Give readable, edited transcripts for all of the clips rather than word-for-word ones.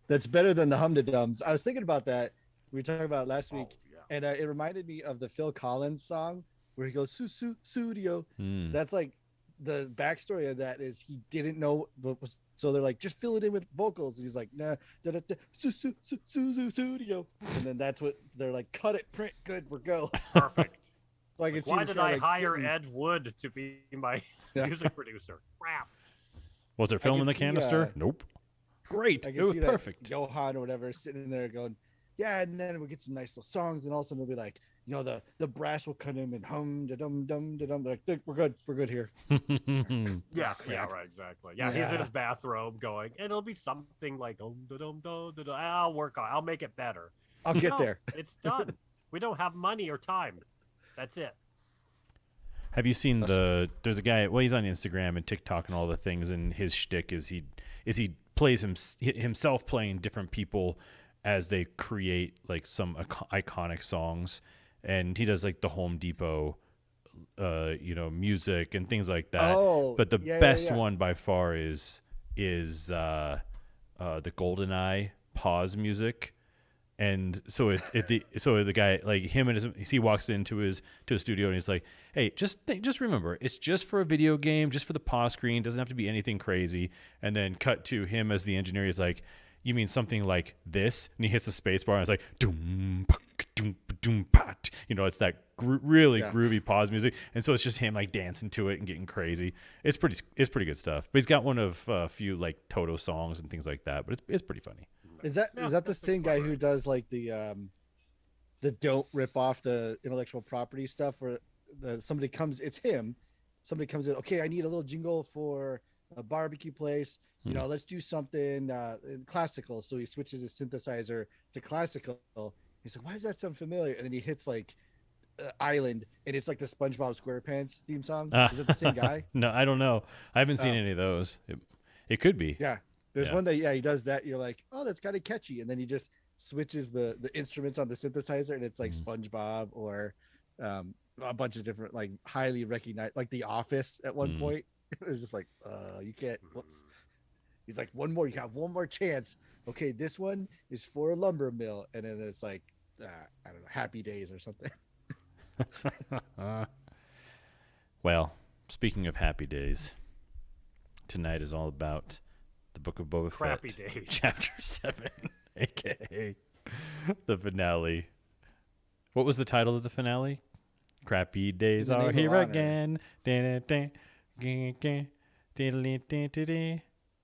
that's better than the Hum-de-Dums. I was thinking about that. We were talking about it last week, yeah. and it reminded me of the Phil Collins song where he goes "Su studio." Mm. That's like the backstory of that is he didn't know what was. So they're like, just fill it in with vocals. And he's like, nah, da da da, studio. And then that's what they're like, cut it, print, good, we're go. Perfect. So I can see Why this did guy I like hire sitting, Ed Wood to be my Yeah. music producer? Crap. Was it I film can in the see, canister? Nope. Great. I It can was see perfect. that Johan or whatever sitting there going, yeah, and then we'll get some nice little songs, and all of a sudden it'll be like, the brass will cut him and hum da dum dum da dum. Like, we're good here. Yeah, crap. right, exactly. Yeah, he's in Yeah. his bathrobe going, and it'll be something like, I'll work on it. I'll make it better. I'll get No, there. it's done. We don't have money or time. That's it. Have you seen there's a guy, well, he's on Instagram and TikTok and all the things, and his shtick is he plays himself playing different people as they create like some iconic songs, and he does like the Home Depot music and things like that. Oh, But the yeah, best yeah. one by far is the GoldenEye pause music. And so the guy, like him and he walks to his studio and he's like, hey, just remember, it's just for a video game, just for the pause screen, doesn't have to be anything crazy. And then cut to him as the engineer. He's like, you mean something like this? And he hits the space bar and it's like doom doom doom pat. It's that really groovy pause music. And so it's just him like dancing to it and getting crazy. It's pretty good stuff. But he's got one of a few like Toto songs and things like that. But it's pretty funny. Is that the same guy who does like the don't rip off the intellectual property stuff where somebody comes in, okay, I need a little jingle for a barbecue place, let's do something classical. So he switches his synthesizer to classical. He's like, why does that sound familiar? And then he hits like Island, and it's like the SpongeBob SquarePants theme song. Is it the same guy? No, I don't know. I haven't seen any of those. It could be. Yeah. There's one that he does that. You're like, oh, that's kind of catchy, and then he just switches the instruments on the synthesizer, and it's like SpongeBob or a bunch of different like highly recognized, like The Office. At one point, it was just like, you can't. Whoops. He's like, one more. You got one more chance. Okay, this one is for a lumber mill, and then it's like, I don't know, Happy Days or something. Well, speaking of Happy Days, tonight is all about the Book of Boba Crappy Fett, Days. Chapter 7, a.k.a. the finale. What was the title of the finale? Crappy Days are here again.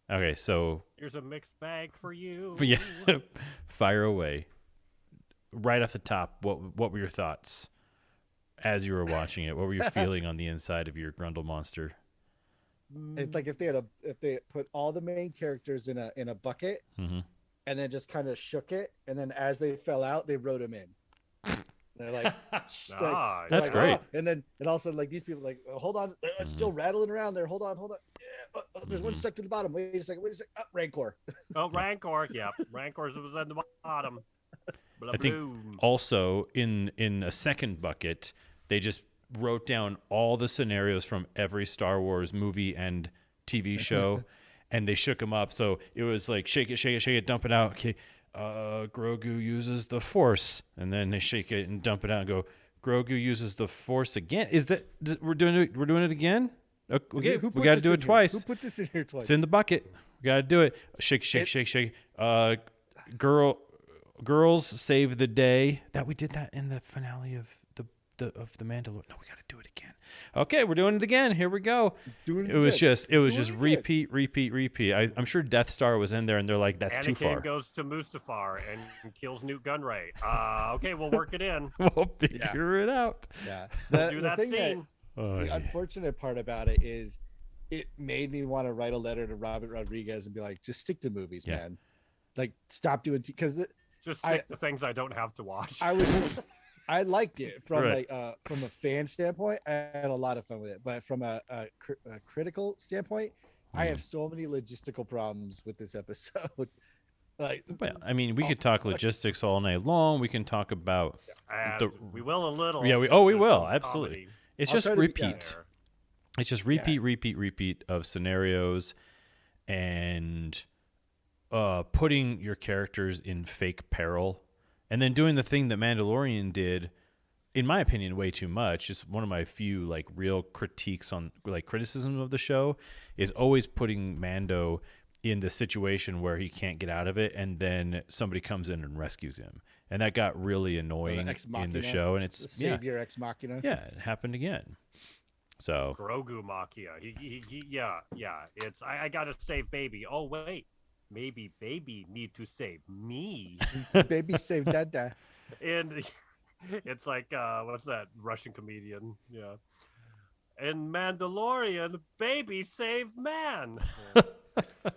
Okay, so... Here's a mixed bag for you. Yeah, fire away. Right off the top, what were your thoughts as you were watching it? What were you feeling on the inside of your Grundle monster? It's like if they put all the main characters in a bucket, Mm-hmm. and then just kind of shook it, and then as they fell out, they wrote them in. They're like, That's great. Oh. And all of a sudden, like these people, like, hold on, it's still rattling around there. Hold on. Yeah, there's one stuck to the bottom. Wait a second. Rancor. Oh, Rancor. Yeah, Rancor was at the bottom. I think also in a second bucket, they just wrote down all the scenarios from every Star Wars movie and TV show, and they shook them up. So it was like shake it, dump it out. Okay, Grogu uses the Force, and then they shake it and dump it out and go, Grogu uses the Force again. We're doing it again? Okay, we got to do it twice. Who put this in here twice? It's in the bucket. We got to do it. Shake. Girls save the day. That we did that in the finale of the Mandalorian. No, we got to do it again. Okay, we're doing it again. Here we go. It was just repeat. I'm sure Death Star was in there, and they're like, that's too far. Anakin goes to Mustafar and kills Newt Gunray. Okay, we'll work it in. We'll figure it out. Yeah, We'll do that scene. The unfortunate part about it is, it made me want to write a letter to Robert Rodriguez and be like, just stick to movies, man. Like, stop doing because just stick to things I don't have to watch. I liked it from from a fan standpoint. I had a lot of fun with it, but from a critical standpoint, I have so many logistical problems with this episode. Like, well, I mean, we could talk logistics all night long. We can talk about we will a little. Yeah, we will absolutely. Comedy. It's just repeat. It's just repeat of scenarios, and putting your characters in fake peril, and then doing the thing that Mandalorian did, in my opinion, way too much. Just one of my few like real critiques on like criticism of the show is always putting Mando in the situation where he can't get out of it, and then somebody comes in and rescues him, and that got really annoying Ex in Machina, the show. And the it's savior ex machina. yeah, it happened again. So Grogu Machia. Yeah. It's I gotta save baby. Oh wait, maybe baby need to save me. Baby saved Dada. And it's like what's that Russian comedian? Yeah. In Mandalorian, baby saved man.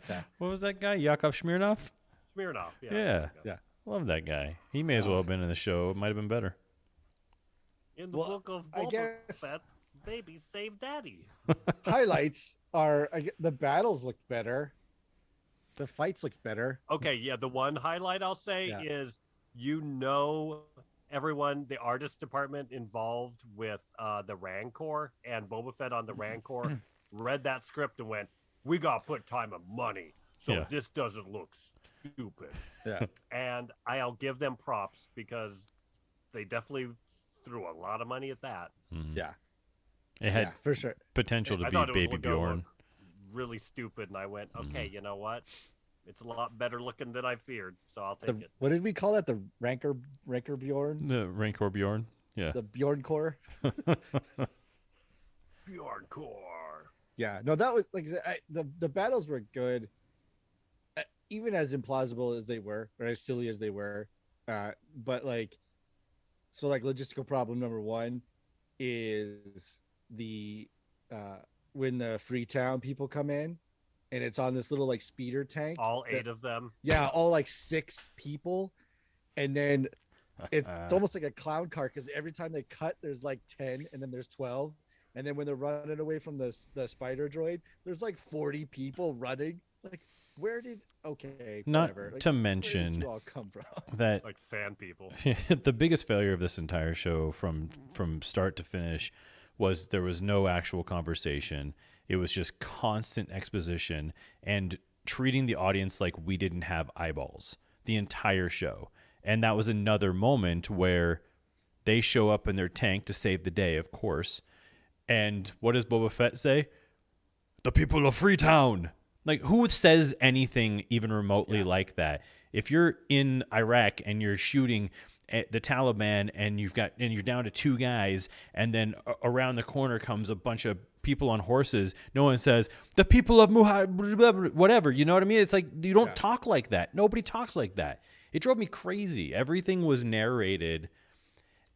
Yeah. what was that guy? Yakov Smirnoff? Smirnoff. Yeah. Yeah. Yeah. Love that guy. He may as well have been in the show. It might have been better. In the Well, book of I Boba guess- Fett, baby saved daddy. Highlights are the battles look better. The fights look better. Okay, yeah, the one highlight I'll say Yeah. is everyone, the artist department involved with the Rancor and Boba Fett on the Rancor read that script and went, we got to put time and money so Yeah. this doesn't look stupid. Yeah. And I'll give them props because they definitely threw a lot of money at that. Mhm. Yeah. It had Yeah, for sure. potential to I be thought it was Baby gonna Bjorn. look really stupid, and I went, okay, Mm-hmm. you know what? It's a lot better looking than I feared, so I'll take it. What did we call that? The Rancor Bjorn? The Rancor Bjorn. Yeah. The Bjorn Core? Bjorn Core. Yeah. No, that was like I said, the battles were good, even as implausible as they were, or as silly as they were. But like, so like logistical problem number one is the when the Freetown people come in, and it's on this little like speeder tank. All 8 of them. Yeah, all like 6 people, and then it's almost like a clown car because every time they cut, there's like 10, and then there's 12, and then when they're running away from the spider droid, there's like 40 people running. Like, where did Not whatever. Like, to where did mention you all come from? that Like sand people. the biggest failure of this entire show from start to finish was there was no actual conversation. It was just constant exposition and treating the audience like we didn't have eyeballs the entire show. And that was another moment where they show up in their tank to save the day, of course. And what does Boba Fett say? The people of Freetown. Like, who says anything even remotely like that? If you're in Iraq and you're shooting at the Taliban and you're down to 2 guys, and then around the corner comes a bunch of people on horses, no one says the people of whatever. You know what I mean? It's like you don't talk like that. Nobody talks like that. It drove me crazy. Everything was narrated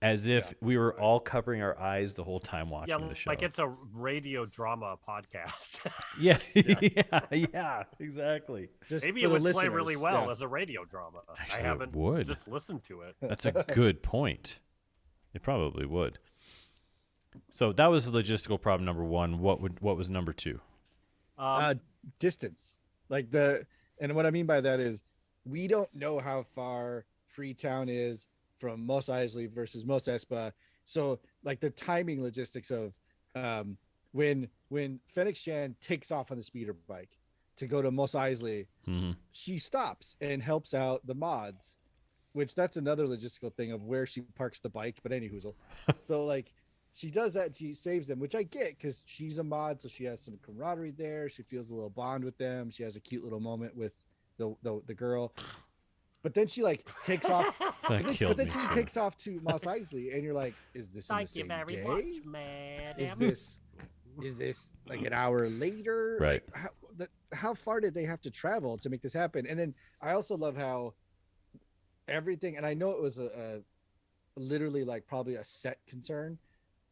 as if we were all covering our eyes the whole time watching the show. Like it's a radio drama podcast. Yeah, yeah, exactly. Just Maybe for it the would play really listeners, well yeah. as a radio drama. Actually, I it haven't would. just listened to it. That's a good point. It probably would. So that was logistical problem number 1. What was number 2? Distance. And what I mean by that is we don't know how far Freetown is from Mos Eisley versus Mos Espa. So like the timing logistics of when Fennec Shan takes off on the speeder bike to go to Mos Eisley, she stops and helps out the mods, which that's another logistical thing of where she parks the bike. But anywho, so like she does that, she saves them, which I get because she's a mod, so she has some camaraderie there. She feels a little bond with them. She has a cute little moment with the girl. But then she like takes off. That But killed then me. she too. takes off to Mos Eisley, and you're like, "Is this in the Thank you same very day? much, man. Is this like an hour later? Right. Like, how far did they have to travel to make this happen? And then I also love how everything, and I know it was a literally like probably a set concern,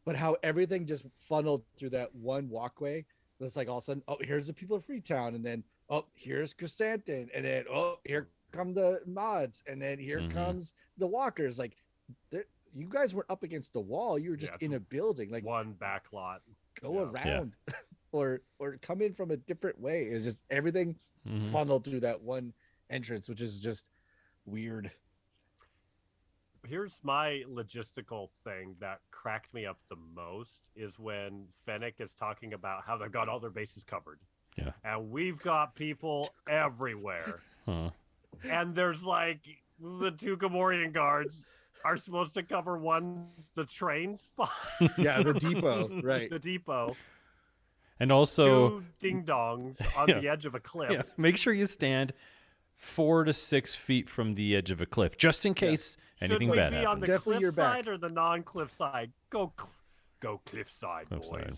but how everything just funneled through that one walkway. It's like all of a sudden, oh, here's the people of Freetown, and then oh, here's Chrysanthemum, and then oh, here come the mods, and then here comes the walkers. Like, you guys weren't up against the wall; you were just in a building. Like, one back lot. go around, or come in from a different way. It's just everything funneled through that one entrance, which is just weird. Here's my logistical thing that cracked me up the most is when Fennec is talking about how they've got all their bases covered. Yeah. And we've got people everywhere. and there's like the two Gamorrean guards are supposed to cover the train spot, Yeah, the depot, right? the depot. And also, Two ding dongs on Yeah. the edge of a cliff. yeah, make sure you stand 4 to 6 feet from the edge of a cliff, just in case anything Should we bad be happens. on the Definitely cliff your back. side or the non-cliff side? Go cliff side, Cliff boys. side.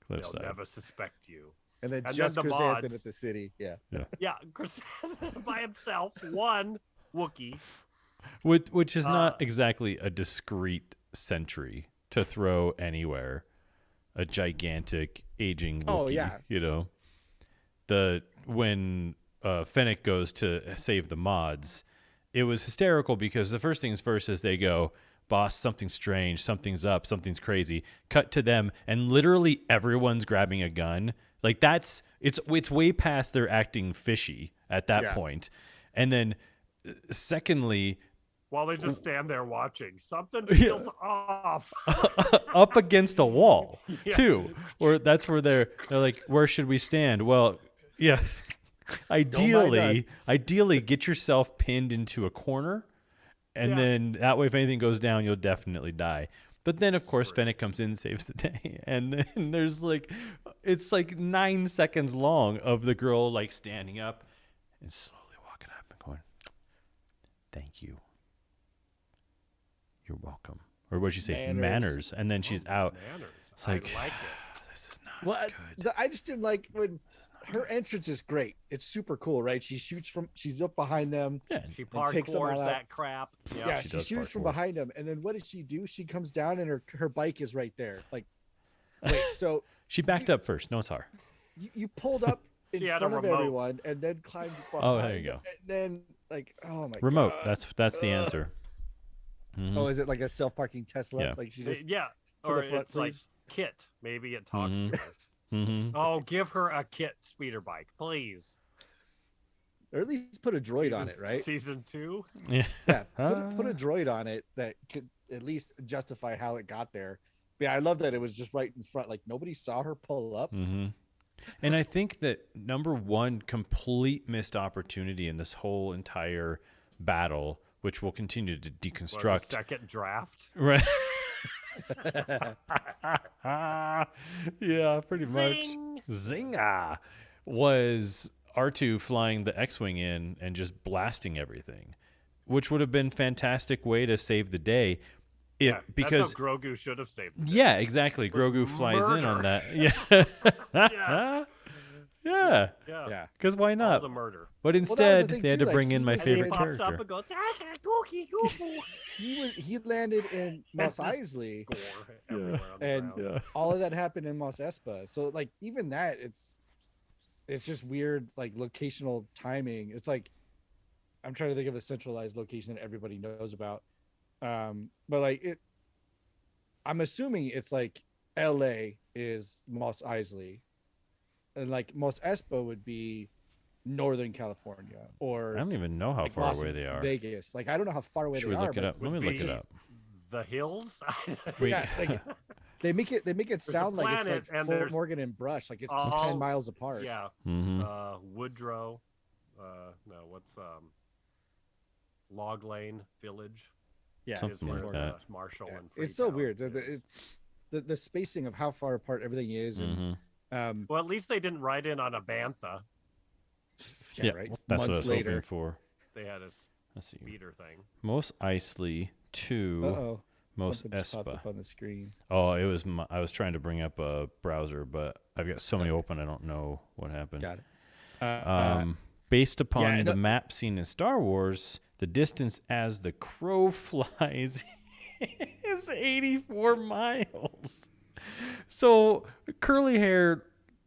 Cliff They'll side. never suspect you. And then And just then the Chrysanthemum mods. at the city. Yeah. Yeah, Chrysanthemum by himself, one Wookiee. Which is not exactly a discreet sentry to throw anywhere. A gigantic aging Wookiee, Oh, yeah. you know. When Fennec goes to save the mods, it was hysterical because the first things first is they go, boss, something's strange, something's up, something's crazy. Cut to them, and literally everyone's grabbing a gun. Like it's way past their acting fishy at that point. And then secondly, While they just stand there watching. Something feels off. up against a wall Yeah. too, or that's where they're like, where should we stand? Well, yes, ideally get yourself pinned into a corner, and Yeah. then that way if anything goes down you'll definitely die. But then of course Fennec comes in and saves the day, and then there's like, it's like 9 seconds long of the girl like standing up and slowly walking up and going, thank you, you're welcome. Or what'd she say? Manners. And then she's out. Manners. It's like, I like it. this is not Well, good. I just didn't like when her entrance is great. It's super cool, right? She's up behind them. Yeah. She takes them all parkours out. that crap. Yeah, she she does shoots from parkour. behind them, and then what does she do? She comes down, and her bike is right there. Like, wait, so She backed up first. No, it's her. you pulled up in She had a front of remote. everyone, and then climbed behind. Oh, there you go. And then like, oh my Remote. God. That's the answer. Mhm. Oh, is it like a self-parking Tesla? Yeah. Like she just Yeah. to Or the front, it's like please. Kit. Maybe it talks Mhm. to her. Mm-hmm. Oh, give her a Kit speeder bike, please. or at least put a droid on it, right? Season 2? Yeah. Yeah, put a droid on it that could at least justify how it got there. But yeah, I love that it was just right in front. Like nobody saw her pull up. Mm-hmm. And I think that number one complete missed opportunity in this whole entire battle, which we'll continue to Was the deconstruct. second draft. Right. Yeah, pretty much. Zing! Zinga was R2 flying the X-wing in and just blasting everything, which would have been fantastic way to save the day. Yeah, Because that's how Grogu should have saved it. yeah, exactly. Was Grogu flies in on murder. that. Yeah. Yeah. Yeah. Yeah. Because why All not? the murder. But that was the instead, thing they had too, to like, bring in he my was And he favorite pops up character. and goes, Gookie, Gookie. He landed in Mos That's Eisley. Gore everywhere on the And ground. Yeah. All of that happened in Mos Espa. So like even that, it's just weird, like locational timing. It's like I'm trying to think of a centralized location that everybody knows about. But like I'm assuming it's like LA is Mos Eisley, and like Mos Espa would be Northern California or I don't even know how like far Las away they are. Vegas. Like I don't know how far away Should they we are. look it but up? Let would me look be- it up. The hills? We- Yeah, like they make it a sound like it's planet, like and Fort there's Morgan and Brush, like it's all- 10 miles apart. yeah. Mhm. Woodrow. No, what's Log Lane Village? Yeah, Something is like where, that. Marshall Yeah. and It's so Freetown weird. is. The spacing of how far apart everything is, and Mhm. Well, at least they didn't ride in on a bantha. yeah, right. That's what I Months was later. hoping for. They had a Let's see. speeder thing. Mos Eisley to Uh-oh. Mos Something just popped Espa. up on the screen. Oh, it was. I was trying to bring up a browser, but I've got so many open. I don't know what happened. Got it. Based upon yeah, the no- map seen in Star Wars, the distance as the crow flies is 84 miles. So, curly-haired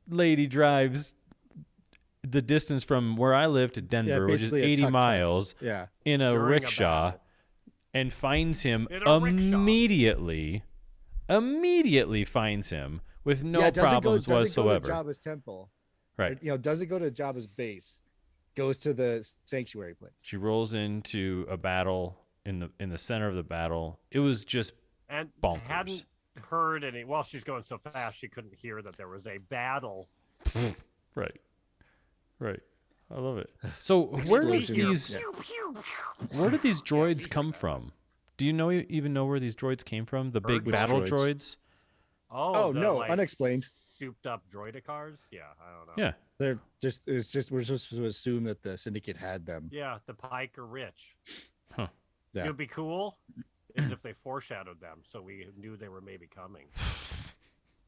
lady drives the distance from where I live to Denver, which is basically a 80 tuk-tuk. miles, Yeah. in a During a rickshaw, battle. and finds him In a rickshaw. immediately. Immediately finds him with no yeah, problems doesn't whatsoever. go to Jabba's temple. Right. Or, doesn't go to Jabba's base. Goes to the sanctuary place. She rolls into a battle in the center of the battle. It was just And Bonkers. hadn't heard any. Well, she's going so fast she couldn't hear that there was a battle. right. I love it. So where did Explosions. these droids come from? Do you even know where these droids came from? The big Which battle droids? droids? Oh, the, no, like, unexplained. Souped up droidicars? Yeah, I don't know. Yeah. They're just it's just we're supposed to assume that the syndicate had them. Yeah, the Pike are rich. Huh. Yeah. It would be cool is if they foreshadowed them so we knew they were maybe coming.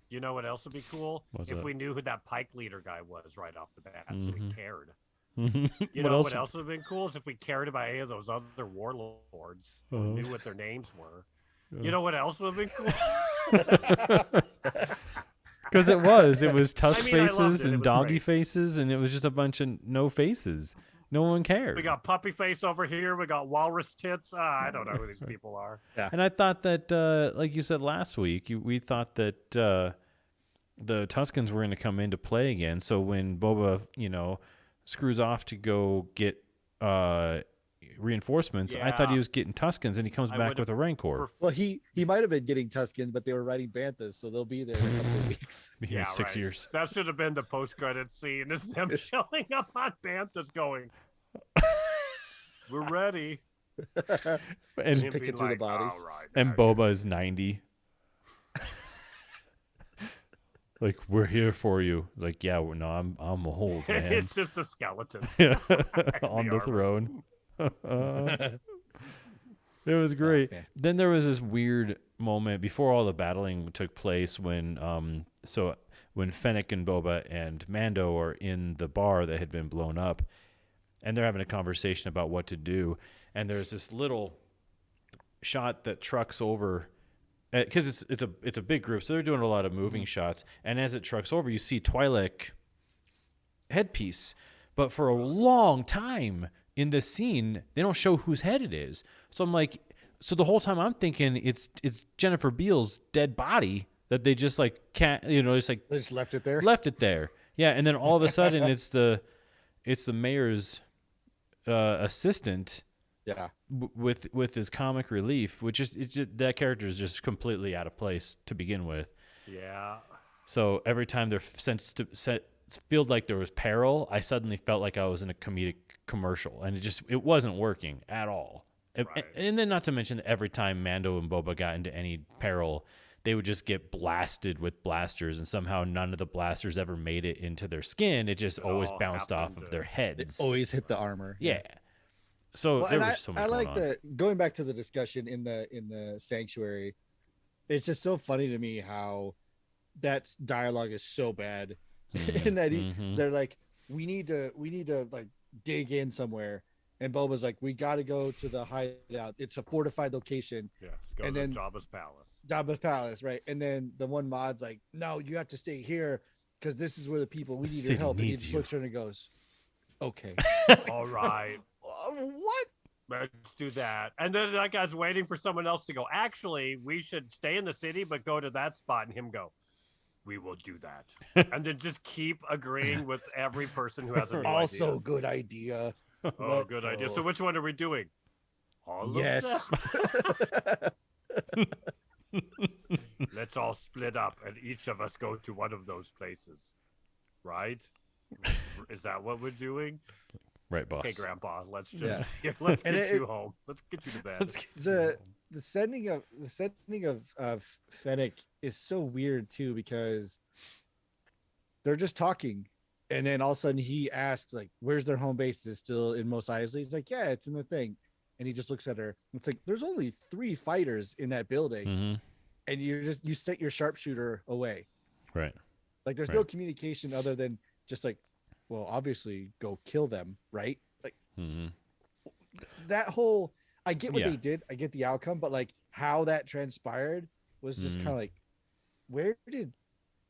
You know what else would be cool? What's if that? we knew who that Pike leader guy was right off the bat, so we Mhm. cared. You You know what else would have been cool is if we cared about any of those other warlords, knew what their names were. You know what else would have been cool? Because it was tusk I mean, I loved faces it. It and was doggy great. faces, and it was just a bunch of no faces. No one cared. We got puppy face over here. We got walrus tits. I don't know who these people are. And I thought that, like you said last week, we thought that the Tuskens were going to come into play again. So when Boba, screws off to go get reinforcements, I thought he Yeah. was getting Tuskens, and he comes I back would've with a Rancor. Well, he might have been getting Tusken, but they were riding Banthas, so they'll be there in a couple of weeks. Be here in Yeah, 6 right. years. That should have been the post-credit scene. Is them showing up on Banthas going, "We're ready." And Him picking being through the like, bodies. "All right, and now Boba is 90. Like, we're here for you. Like, yeah, no, I'm old, you're-" man. It's just a skeleton. On the armor. throne. It was great. man. Then there was this weird moment before all the battling took place when when Fennec and Boba and Mando are in the bar that had been blown up, and they're having a conversation about what to do, and there's this little shot that trucks over because it's a big group, so they're doing a lot of moving shots, and as it trucks over, you see Twi'lek headpiece, but for a long time in this scene, they don't show whose head it is. So I'm like, so the whole time I'm thinking it's Jennifer Beals' dead body that they just like can't, just like They just left it there. left it there. Yeah, and then all of a sudden it's the mayor's assistant Yeah. with his comic relief, which is that character is just completely out of place to begin with. Yeah. So every time they're felt like there was peril, I suddenly felt like I was in a comedic commercial, and it wasn't working at all. Right. And then not to mention that every time Mando and Boba got into any peril, they would just get blasted with blasters, and somehow none of the blasters ever made it into their skin. It just always all bounced off happened of to- their heads. Always hit the armor. Yeah. So Well, there and was so much I going like on. the going back to the discussion in the sanctuary. It's just so funny to me how that dialogue is so bad, and that they're like, we need to like dig in somewhere, and Boba's like, we got to go to the hideout. It's a fortified location, Yeah. Go And to then- Jabba's palace. Jabba's palace, right? And then the one mod's like, no, you have to stay here because this is where the people we The need your city help. And he needs just you. looks at her and goes, okay. All right. What? Let's do that. And then that guy's waiting for someone else to go, actually, we should stay in the city, but go to that spot. And him go, we will do that. And then just keep agreeing with every person who has a new Also, idea. good idea. Oh, Let's good idea. go. So which one are we doing? All of Yes. them? Let's all split up and each of us go to one of those places. Right? Is that what we're doing? Right, boss. Okay, Grandpa, let's just Yeah. let's And get it- you home. Let's get you to bed. Let's get you the home. the setting of Fennec is so weird too, because they're just talking, and then all of a sudden he asks like, where's their home base? Is it still in Mos Eisley? He's like, yeah, it's in the thing. And he just looks at her. It's like, there's only 3 fighters in that building, Mhm. and you set your sharpshooter away. Right. Like there's Right. no communication other than just like, well, obviously go kill them, right? Like Mhm. that whole, I get what Yeah. they did, I get the outcome, but like how that transpired was just Mhm. kind of like,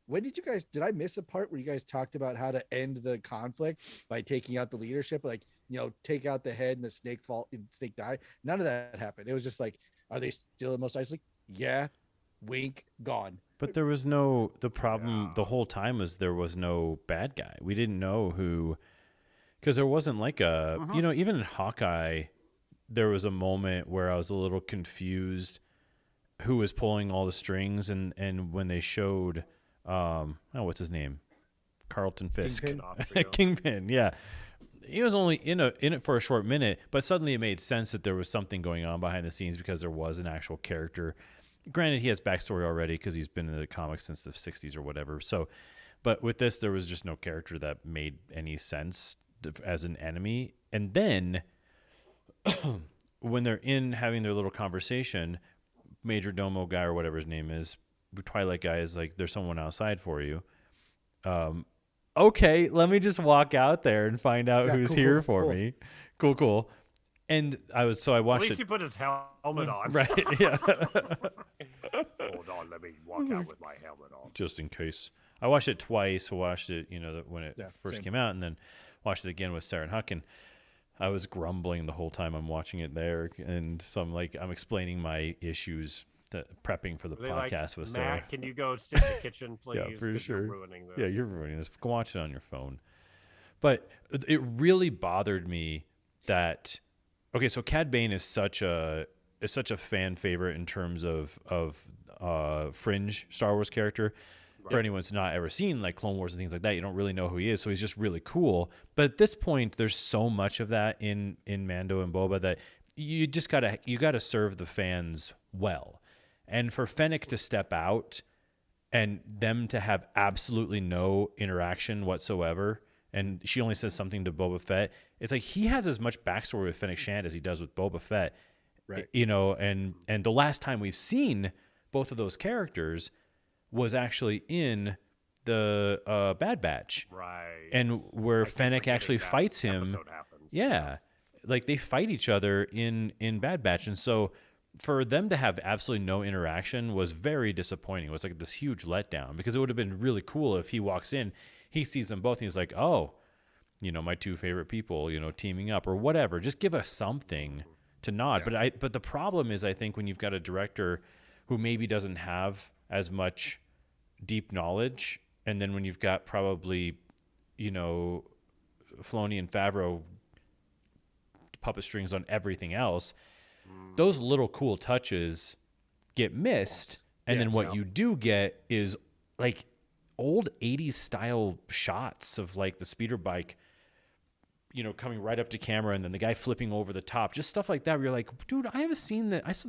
when did you guys, did I miss a part where you guys talked about how to end the conflict by taking out the leadership? Like, take out the head and the snake snake die. None of that happened. It was just like, are they still in Mos Eisley? Yeah. Wink, gone. But there was the problem the whole time was there was no bad guy. We didn't know who, because there wasn't like even in Hawkeye, there was a moment where I was a little confused who was pulling all the strings, and when they showed, what's his name? Carlton Fisk. Kingpin? D'Onofrio. Kingpin, yeah. he was only in it for a short minute, but suddenly it made sense that there was something going on behind the scenes because there was an actual character. Granted, he has backstory already because he's been in the comics since the 60s or whatever. So, but with this, there was just no character that made any sense as an enemy. And then when they're in having their little conversation, Major Domo guy or whatever his name is, Twilight guy is like, there's someone outside for you. Okay, let me just walk out there and find out who's here for me. Cool. And I watched it. At least he put his helmet on. Right, yeah. Hold on, let me walk out with my helmet on. Just in case. I watched it twice. I watched it, when it first came out, and then watched it again with Sarah and Huck, and I was grumbling the whole time I'm watching it there. And so I'm explaining my issues prepping for the podcast with Sarah. Matt, can you go sit in the kitchen, please? Yeah, for sure. You're ruining this. Yeah, you're ruining this. Go watch it on your phone. But it really bothered me that, okay, so Cad Bane is such a fan favorite in terms of fringe Star Wars character. For anyone who's not ever seen like Clone Wars and things like that, you don't really know who he is. So he's just really cool. But at this point, there's so much of that in Mando and Boba that you just gotta serve the fans well. And for Fennec to step out and them to have absolutely no interaction whatsoever, and she only says something to Boba Fett, it's like he has as much backstory with Fennec Shand as he does with Boba Fett. Right. And the last time we've seen both of those characters was actually in the Bad Batch. Right. And where Fennec actually fights him. Yeah. Like they fight each other in Bad Batch. And so for them to have absolutely no interaction was very disappointing. It was like this huge letdown because it would have been really cool if he walks in, he sees them both, and he's like, oh, my two favorite people, teaming up or whatever. Just give us something to nod. Yeah. But the problem is, I think, when you've got a director who maybe doesn't have as much deep knowledge, and then when you've got probably, Filoni and Favreau puppet strings on everything else, those little cool touches get missed. And then what you do get is like old 80s style shots of like the speeder bike, coming right up to camera, and then the guy flipping over the top, just stuff like that. Where you're like, dude, I haven't seen that. I saw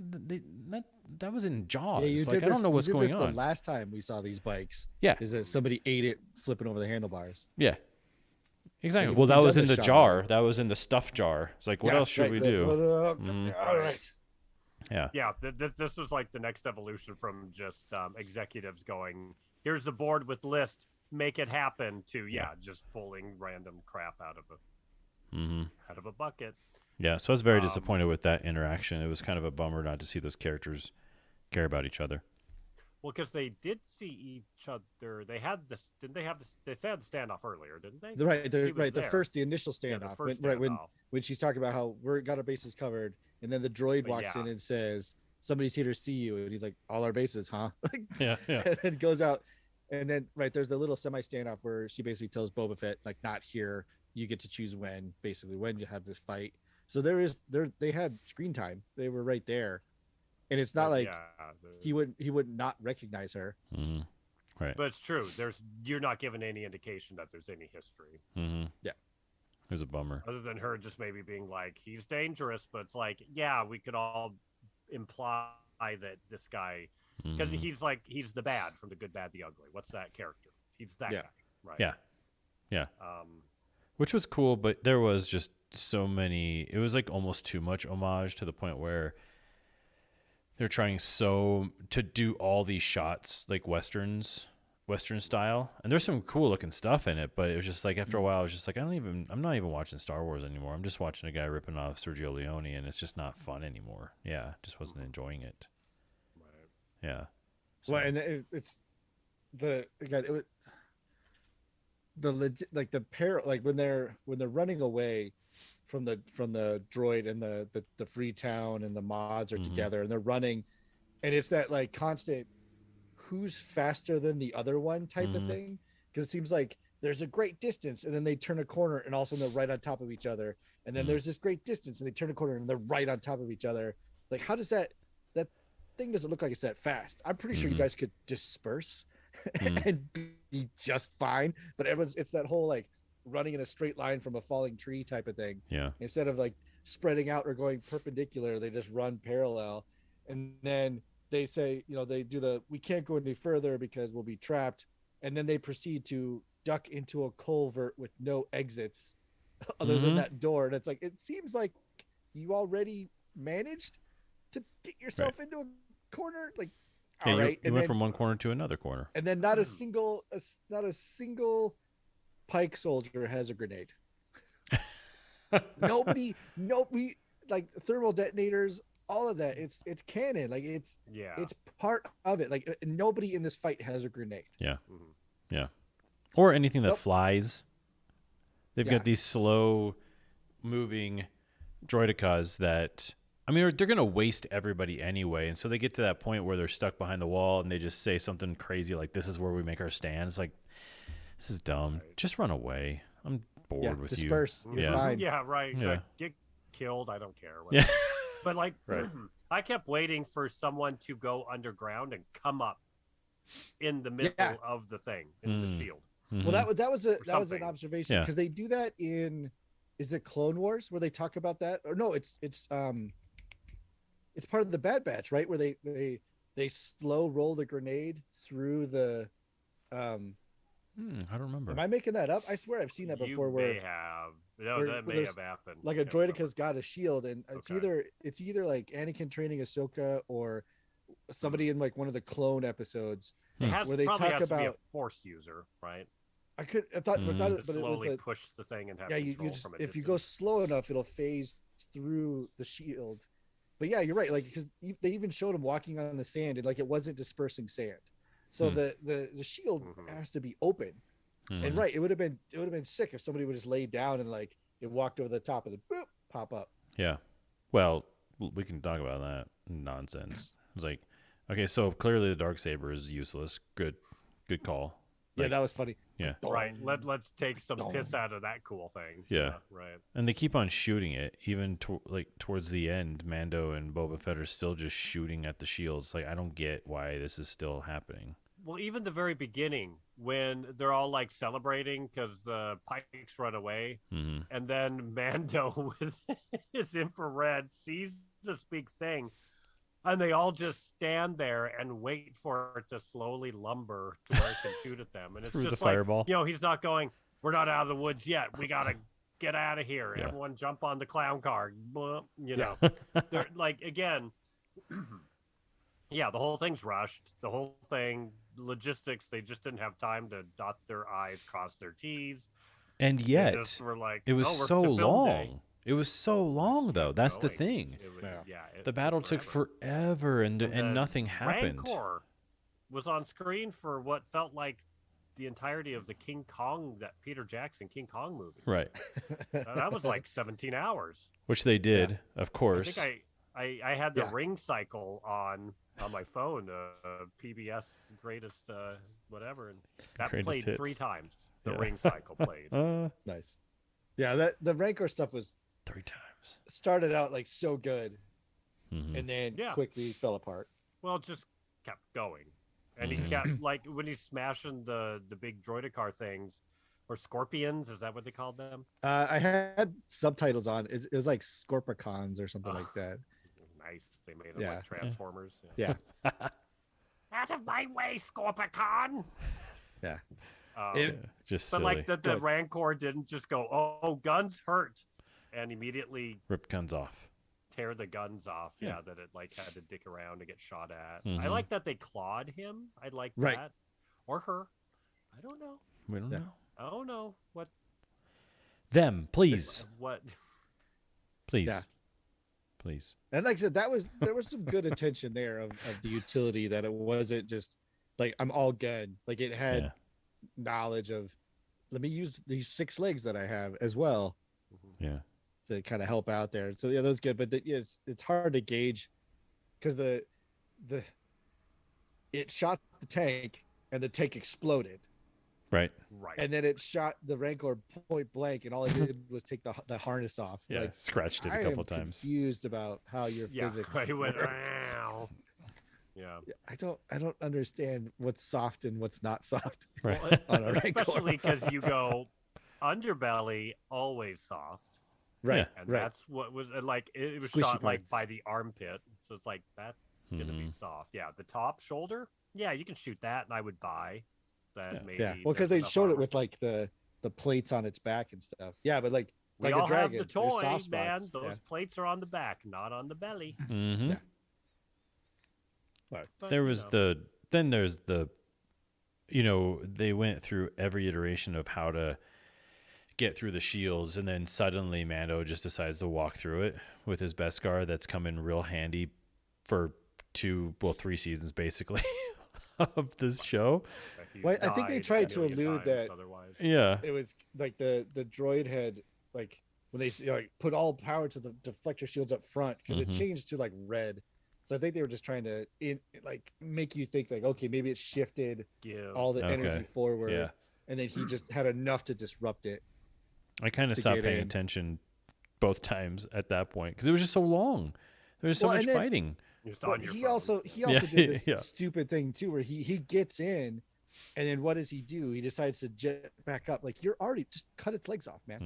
that was in Jaws. Yeah, like, I don't know what's going on. The last time we saw these bikes, is that somebody ate it flipping over the handlebars. Yeah. Exactly. Well, that was in the jar. That was in the stuff jar. It's like, what else should we do? All right. Yeah. Yeah. This was like the next evolution from just executives going, here's the board with list, make it happen, to just pulling random crap out of a bucket. Yeah. So I was very disappointed with that interaction. It was kind of a bummer not to see those characters care about each other. Well, because they did see each other. They had this. Didn't they have this? They had the standoff earlier, didn't they? Right. The initial standoff. When she's talking about how we're got our bases covered, and then the droid walks in and says, "Somebody's here to see you," and he's like, "All our bases, huh?" Yeah. And then goes out, and then there's the little semi standoff where she basically tells Boba Fett, like, "Not here. You get to choose when you have this fight." So they had screen time. They were right there. And it's not he would not recognize her. Mm-hmm. Right. But it's true. You're not given any indication that there's any history. Mm-hmm. Yeah. It was a bummer. Other than her just maybe being like, he's dangerous, but it's like, yeah, we could all imply that this guy, because he's the bad from the Good, Bad, the Ugly. What's that character? He's that guy, right? Yeah. Yeah. Which was cool, but there was just so many. It was like almost too much homage to the point where they're trying to do all these shots like Western style, and there's some cool looking stuff in it, but it was just like after a while I was just like, I'm not even watching Star Wars anymore. I'm just watching a guy ripping off Sergio Leone, and it's just not fun anymore. Yeah, just wasn't enjoying it. Right. Yeah. So. Well, and it's the again it was the legit, like the pair, like when they're running away from the droid, and the free town and the mods are together, and they're running, and it's that like constant who's faster than the other one type of thing, because it seems like there's a great distance, and then they turn a corner, and all of a sudden they're right on top of each other, and then there's this great distance, and they turn a corner, and they're right on top of each other. Like, how does that thing doesn't look like it's that fast? I'm pretty sure you guys could disperse and be just fine, but it's that whole like running in a straight line from a falling tree type of thing. Yeah. Instead of like spreading out or going perpendicular, they just run parallel. And then they say, they do we can't go any further because we'll be trapped. And then they proceed to duck into a culvert with no exits other than that door. And it's like, it seems like you already managed to get yourself into a corner. Like, Yeah, all right. you went from one corner to another corner. And then not a single pike soldier has a grenade. Nobody, like thermal detonators, all of that. It's canon. Like it's part of it. Like nobody in this fight has a grenade. Yeah. Yeah. Or anything that Nope. flies. They've got these slow moving droidicas that, I mean, they're going to waste everybody anyway. And so they get to that point where they're stuck behind the wall and they just say something crazy like, this is where we make our stand. It's like, this is dumb. Just run away. I'm bored with disperse. you. You're fine. Yeah, right. Yeah. Like, get killed. I don't care. Yeah. But like, Right. I kept waiting for someone to go underground and come up in the middle of the thing, in the shield. Mm-hmm. Well, that was an something. observation Yeah. because they do that in, is it Clone Wars where they talk about that? Or no, it's part of the Bad Batch, right? Where they slow roll the grenade through the. I don't remember. Am I making that up? I swear I've seen that before. You where may have. No, where that may there's, have happened. like I a can't droideca's got a shield, and Okay. it's either like Anakin training Ahsoka or somebody in like one of the clone episodes. remember. It has, where they probably talk has to be a about- Force user, right? I thought, Mhm. but To it was slowly the, push the thing and have yeah. You control just from a if you go distance. slow enough, it'll phase through the shield. But yeah, you're right. Like because they even showed him walking on the sand, and like it wasn't dispersing sand. So the shield has to be open. And right, it would have been sick if somebody would just lay down and like it walked over the top of the boop, pop up. Yeah. Well, we can talk about that nonsense. It's like, okay, so clearly the Darksaber is useless. Good call. Yeah, Like, that was funny. Yeah. Right. Let's take some piss out of that cool thing. Yeah. Right. And they keep on shooting it, even towards the end. Mando and Boba Fett are still just shooting at the shields. Like, I don't get why this is still happening. Well, even the very beginning when they're all like celebrating because the pikes run away, Mm-hmm. and then Mando with his infrared sees this big thing, and they all just stand there and wait for it to slowly lumber to where it can shoot at them. And it's Through the just like, fireball. he's not going, we're not out of the woods yet. We got to get out of here. Yeah. Everyone jump on the clown car. Blah, They're like, again, yeah, the whole thing's rushed. The whole thing, logistics, they just didn't have time to dot their I's, cross their T's. And They yet, just were like, it was "Oh, we're so to film day." long. It was so long, though. That's the Going. thing. It was- it The battle took forever, and then nothing happened. Rancor was on screen for what felt like the entirety of the King Kong, that Peter Jackson King Kong movie. Right. That was like 17 hours. Which they did, of I course. think I had the Yeah. ring cycle on my phone, PBS greatest whatever, and that Greatest played hits. 3 times. The Yeah. ring cycle played. Nice. Yeah, that the Rancor stuff was 3 times. started out like so good, Mhm. and then Yeah. quickly fell apart. Well, it just kept going, and Mhm. he kept like when he's smashing the big droidicar things, or scorpions. Is that what they called them? I had subtitles on. It was like Scorpicons or something like that. Nice. They made them Yeah. like Transformers. Yeah. Out of my way, Scorpicon. Yeah. Yeah, just But silly. like the Good. Rancor didn't just go, oh, guns hurt, and immediately Ripped guns off. tear the guns off. Yeah. Yeah, that it like had to dick around to get shot at. Mhm. I like that they clawed him. I like Right. that. Or her. I don't know. We don't Yeah. know. I don't know Them, please. what. Please. Yeah. Please. And like I said, there was some good attention there of the utility, that it wasn't just like I'm all gun. Like it had Yeah. knowledge of, let me use these 6 legs that I have as well Yeah. to kind of help out there. So yeah, that was good. But it's hard to gauge because it shot the tank and the tank exploded, Right. Right. and then it shot the Rancor point blank, and all it did was take the harness off. Yeah. Like, Scratched it I a couple am times. confused about how your yeah. physics. He went, work. "Ow." Yeah. I don't understand what's soft and what's not soft. Right. Well, On a Rancor. especially because you go, underbelly always soft, Right, and right. that's what was like. It was Squishy shot like parts. by the armpit, so it's like that's gonna be soft. Yeah, the top shoulder. Yeah, you can shoot that, and I would buy that. Yeah. Maybe Yeah, well, because there's they enough showed it armor. with like the plates on its back and stuff. Yeah, but We like a all have the dragon, there's toy, soft man. spots. Those plates are on the back, not on the belly. Mm-hmm. Yeah. But There was there's the, they went through every iteration of how to get through the shields, and then suddenly Mando just decides to walk through it with his Beskar. That's come in real handy for 3 seasons basically of this show. He's well, I think they died tried a to million allude times that otherwise. Yeah. it was like the droid had like when they like put all power to the deflector shields up front because it changed to like red. So I think they were just trying to make you think like, okay, maybe it shifted all the energy forward, Yeah. and then he just had enough to disrupt it. I kind of to stopped get paying in. attention both times at that point because it was just so long. There was so Well, much and then- fighting. Just But on your he phone. also Yeah, did this yeah. stupid thing too, where he gets in, and then what does he do? He decides to jet back up. Like you're already just cut its legs off, man.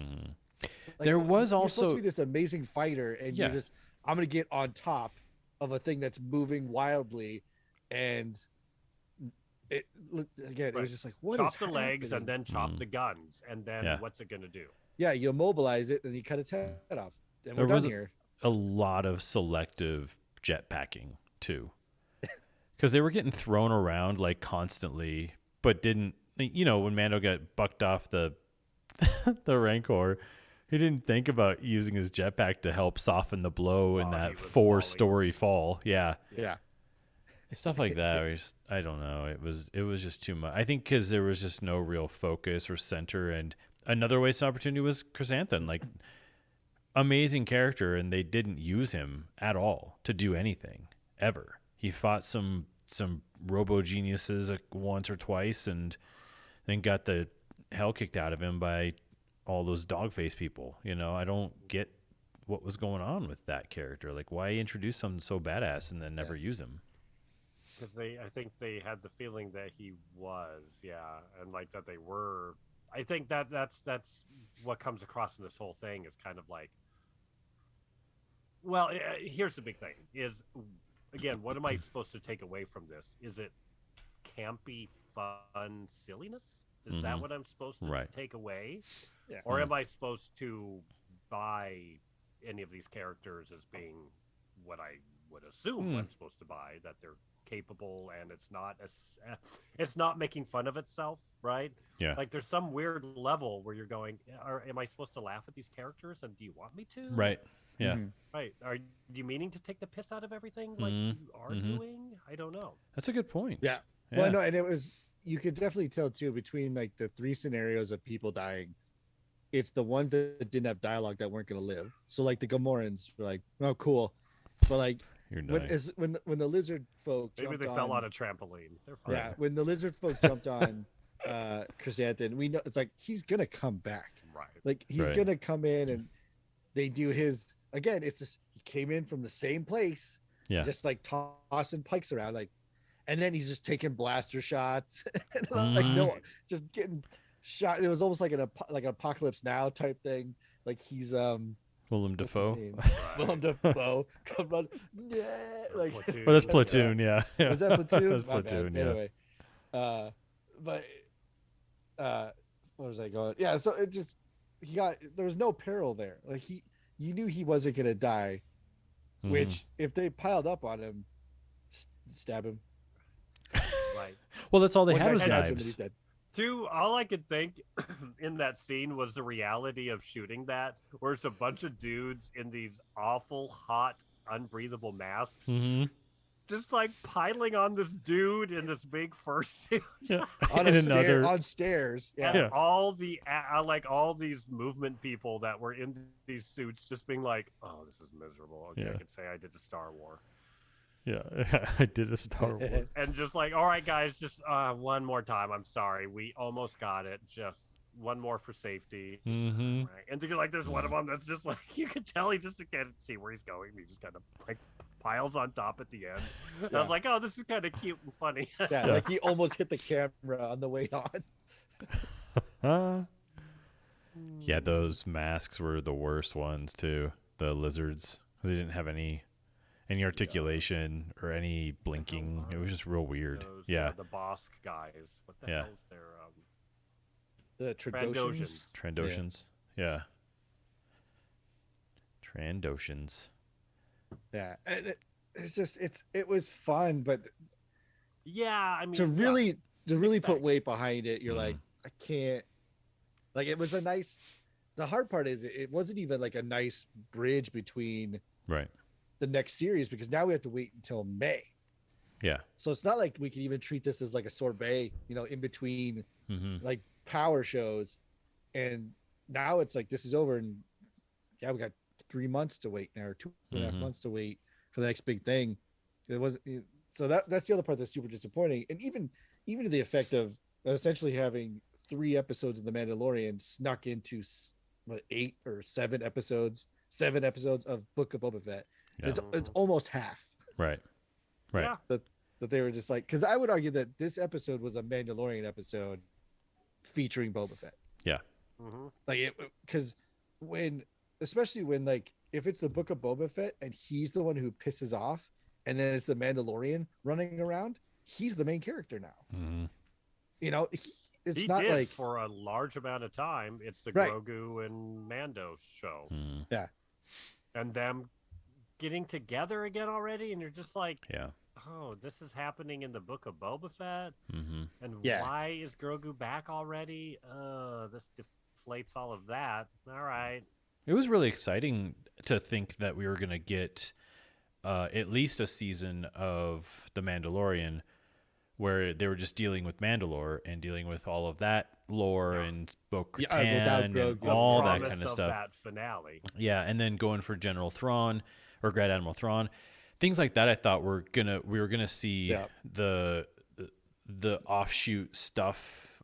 Mhm. Like, There was you're also- supposed to be this amazing fighter, and Yeah. you're just I'm gonna get on top of a thing that's moving wildly, and it again it Right. was just like what chop is the legs and happening? then chop Mhm. the guns, and then Yeah. what's it gonna do? Yeah, you immobilize it, and you cut its head off, and There we're done was here. a lot of selective jetpacking too, because they were getting thrown around like constantly, but didn't. When Mando got bucked off the the Rancor, he didn't think about using his jetpack to help soften the blow in Oh, that he was 4-story fall. Yeah, Yeah, stuff like that. I don't know. It was just too much. I think because there was just no real focus or center. And another wasted opportunity was Chrysanthemum. Like amazing character, and they didn't use him at all to do anything ever. He fought some robo geniuses once or twice, and then got the hell kicked out of him by all those dogface people. I don't get what was going on with that character. Like, why introduce something so badass and then never use him? Because I think they had the feeling that he was, and like that they were. I think that's what comes across in this whole thing is kind of like. Well, here's the big thing: is again, what am I supposed to take away from this? Is it campy, fun silliness? Is that what I'm supposed to take away? Yeah. Or am I supposed to buy any of these characters as being what I would assume I'm supposed to buy, that they're capable and it's not making fun of itself, right? Yeah. Like there's some weird level where you're going, am I supposed to laugh at these characters and do you want me to? Right. Yeah. Mhm. Right. Are you meaning to take the piss out of everything like you are doing? I don't know. That's a good point. Yeah. Well, no, and you could definitely tell too between like the 3 scenarios of people dying. It's the one that didn't have dialogue that weren't going to live. So like the Gamorreans were like, oh, cool, but like You're when the lizard folk Maybe they fell on a trampoline. They're fine. yeah, when the lizard folk jumped on Chrysanthemum, we know it's like he's gonna come back. Right. Like he's Right. gonna come in, and they do his again. It's just he came in from the same place, Yeah. just like tossing pikes around, like, and then he's just taking blaster shots, and like no, just getting shot. It was almost like an Apocalypse Now type thing. Like he's Willem what's his Dafoe. name? Right. Willem Dafoe. Come on, yeah, like Platoon. Oh, that's Platoon. Yeah. was that Platoon? That's My bad. Platoon. Yeah. Anyway, but where was I going? Yeah, so it just there was no peril there. Like you knew he wasn't gonna die. Mhm. Which if they piled up on him, stab him. Right. Well, that's all they One had guy was stabs him and he's knives. dead. Two, all I could think in that scene was the reality of shooting that, where it's a bunch of dudes in these awful, hot, unbreathable masks, Mhm. just like piling on this dude in this big fursuit. Yeah. On And a stair, another. on stairs. Yeah. And Yeah. all the like all these movement people that were in these suits just being like, oh, this is miserable. Okay, Yeah. I could say I did a Star War. Yeah. I did a Star Wars. And just like, all right, guys, just one more time. I'm sorry. We almost got it. Just one more for safety. Mm-hmm. Right. And then like, there's one of them that's just like, you can tell he just can't see where he's going. He just kind of like piles on top at the end. And I was Yeah. like, oh, this is kind of cute and funny. Yeah, like he almost hit the camera on the way on. Yeah, those masks were the worst ones too. The lizards, 'cause they didn't have any articulation or any blinking. It was just real weird. Those, Yeah, the Bosk guys. What the Yeah. hell's their The Trandoshans. Trandoshans. Yeah. Trandoshans. Yeah, and it was fun, but Yeah, I mean, to really put Expect. weight behind it, you're like, I can't. Like, it was a nice. The hard part is it wasn't even like a nice bridge between Right. the next series, because now we have to wait until May. Yeah. So it's not like we can even treat this as like a sorbet, in between Mm-hmm. like power shows. And now it's like this is over, and yeah, we got 3 months to wait now, or 2.5 Mhm. months to wait for the next big thing. It wasn't so that's the other part that's super disappointing. And even to the effect of essentially having 3 episodes of The Mandalorian snuck into 7 episodes of Book of Boba Fett. Yeah. It's almost half. Right. Right. Yeah. That they were just like, because I would argue that this episode was a Mandalorian episode featuring Boba Fett. Yeah. Mm-hmm. Like, because especially when, like, if it's the Book of Boba Fett and he's the one who pisses off, and then it's the Mandalorian running around, he's the main character now. Mm-hmm. It's He not did like for a large amount of time. It's the Right. Grogu and Mando show, Mm. and them getting together again already, and you're just like, Yeah. oh, this is happening in the Book of Boba Fett, Mm-hmm. and Yeah. why is Grogu back already? This deflates all of that. All right, It was really exciting to think that we were going to get at least a season of The Mandalorian where they were just dealing with Mandalore and dealing with all of that lore and Bo-Katan without and Grogu. all the that promise kind of of stuff. that finale. Yeah, and then going for General Thrawn or Grand Admiral Thrawn, things like that. I thought we were gonna see Yeah. the offshoot stuff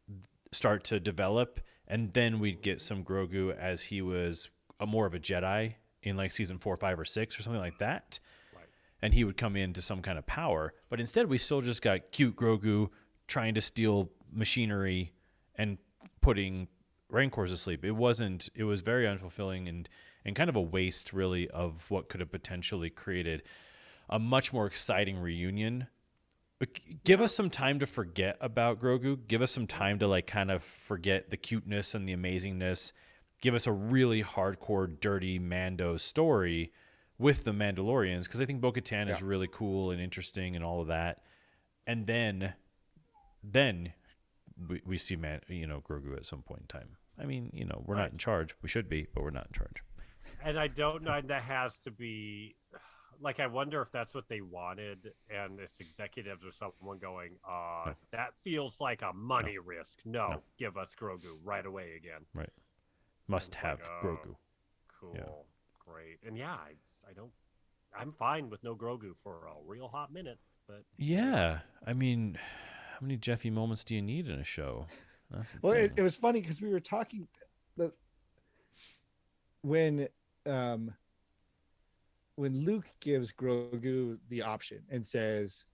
start to develop, and then we'd get some Grogu as he was more of a Jedi in like season 4, 5, or 6 or something like that. Right. And he would come into some kind of power, but instead we still just got cute Grogu trying to steal machinery and putting Rancors asleep. It was very unfulfilling and kind of a waste, really, of what could have potentially created a much more exciting reunion. Give us some time to forget about Grogu. Give us some time to like kind of forget the cuteness and the amazingness. Give us a really hardcore, dirty Mando story with the Mandalorians, because I think Bo-Katan is really cool and interesting and all of that. And then we see Grogu at some point in time. I mean, we're not in charge. We should be, but we're not in charge. And I don't know. That has to be like, I wonder if that's what they wanted, and it's executives or someone going, No. that feels like a money risk. No, give us Grogu right away again. Right. Must It's have like, Grogu. Cool. Yeah. Great. And yeah, I'm fine with no Grogu for a real hot minute, but Yeah. I mean, how many Jeffy moments do you need in a show? That's the Well, thing. it was funny because we were talking when Luke gives Grogu the option and says,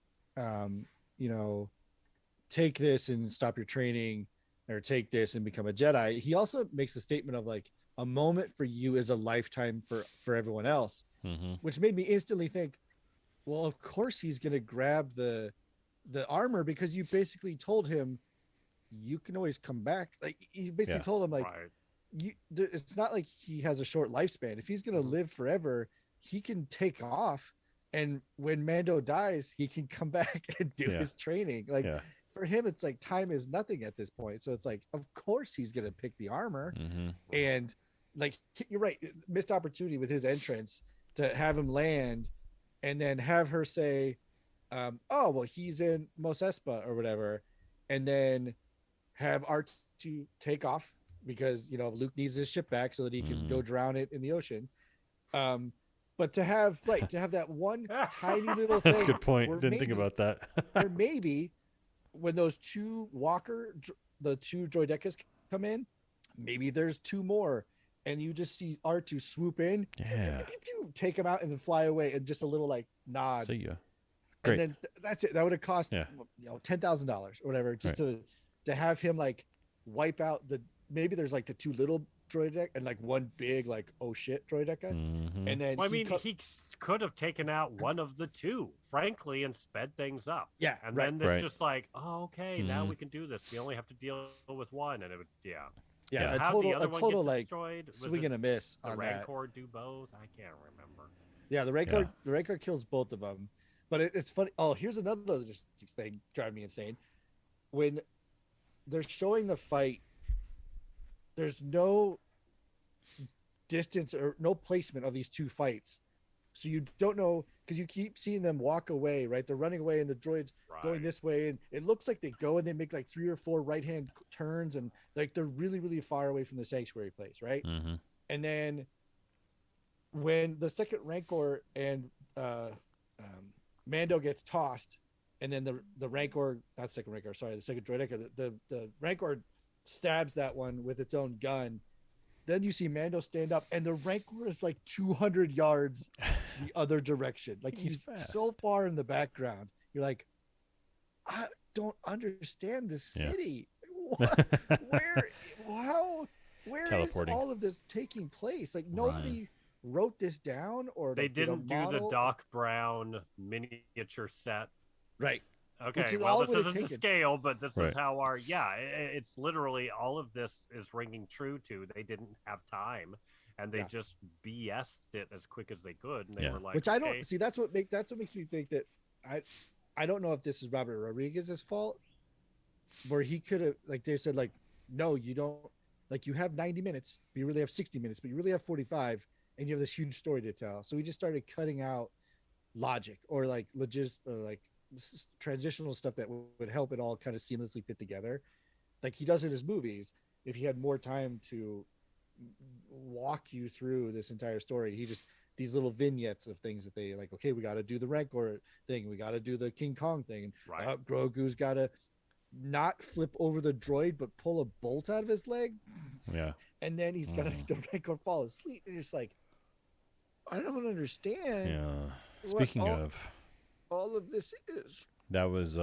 take this and stop your training, or take this and become a Jedi. He also makes the statement of like, a moment for you is a lifetime for everyone else, Mhm. which made me instantly think, well, of course he's going to grab the armor, because you basically told him you can always come back. Like, you basically Yeah. told him like, right. it's not like he has a short lifespan. If he's going to live forever, he can take off, and when Mando dies, he can come back and do Yeah. his training. Like, Yeah. for him, it's like time is nothing at this point. So it's like, of course he's going to pick the armor. Mhm. And like, you're right, missed opportunity with his entrance to have him land and then have her say, oh, well, he's in Mos Espa or whatever, and then have R2 take off because Luke needs his ship back so that he can go drown it in the ocean. But to have that one tiny little thing, That's a good point. where Didn't think maybe- about that. or maybe when those two the two droidecas come in, maybe there's two more, and you just see R2 swoop in, Yeah. take him out, and then fly away, and just a little like nod. See ya. Great. And then that's it. That would have cost $10,000 or whatever, just to have him like wipe out maybe there's like the two little droideka and like one big like oh shit droideka, Mm-hmm. and then Well, I mean, co- he could have taken out one of the two, frankly, and sped things up. yeah, And right, then it's Right. just like, oh, okay, now Mhm. we can do this. We only have to deal with one, and it would, yeah. yeah, Yeah. a How'd the total other a one total get like destroyed? Was swing it and a miss the on that. Rancor do both? I can't remember. Yeah, the Rancor kills both of them, but it's funny. Oh, here's another logistics thing driving me insane. When they're showing the fight, there's no distance or no placement of these two fights, so you don't know because you keep seeing them walk away. Right, they're running away, and the droids going Right. this way, and it looks like they go and they make like 3 or 4 right hand turns, and like they're really really far away from the sanctuary place, right? Mm-hmm. And then when the second Rancor and Mando gets tossed, and then the Rancor, not second Rancor, sorry, the second droideka, the Rancor stabs that one with its own gun. Then you see Mando stand up, and the Rancor is like 200 yards the other direction. Like He's he's fast. so far in the background. You're like, I don't understand this Yeah. city. What? Where? How? Where is Teleporting. all of this taking place? Like nobody wrote this down, or They like, did a didn't do the model? Doc Brown miniature set. Right. Okay, is well, all this it would've isn't to taken. scale, but this Right. is how our it's literally all of this is ringing true to. They didn't have time, and they Yeah. just BS'd it as quick as they could, and they Yeah. were like, Which I okay, don't see. That's what makes me think that I don't know if this is Robert Rodriguez's fault, where he could have like they said like no you don't like you have 90 minutes but you really have 60 minutes but you really have 45 and you have this huge story to tell, so we just started cutting out logic or like transitional stuff that would help it all kind of seamlessly fit together like he does in his movies. If he had more time to walk you through this entire story, he just these little vignettes of things that they like, okay, we got to do the Rancor thing, we got to do the King Kong thing, right. Grogu's got to not flip over the droid but pull a bolt out of his leg, Yeah. and then he's got to make the Rancor fall asleep, and you're just like, I don't understand Yeah. what Speaking of, all of this is. that was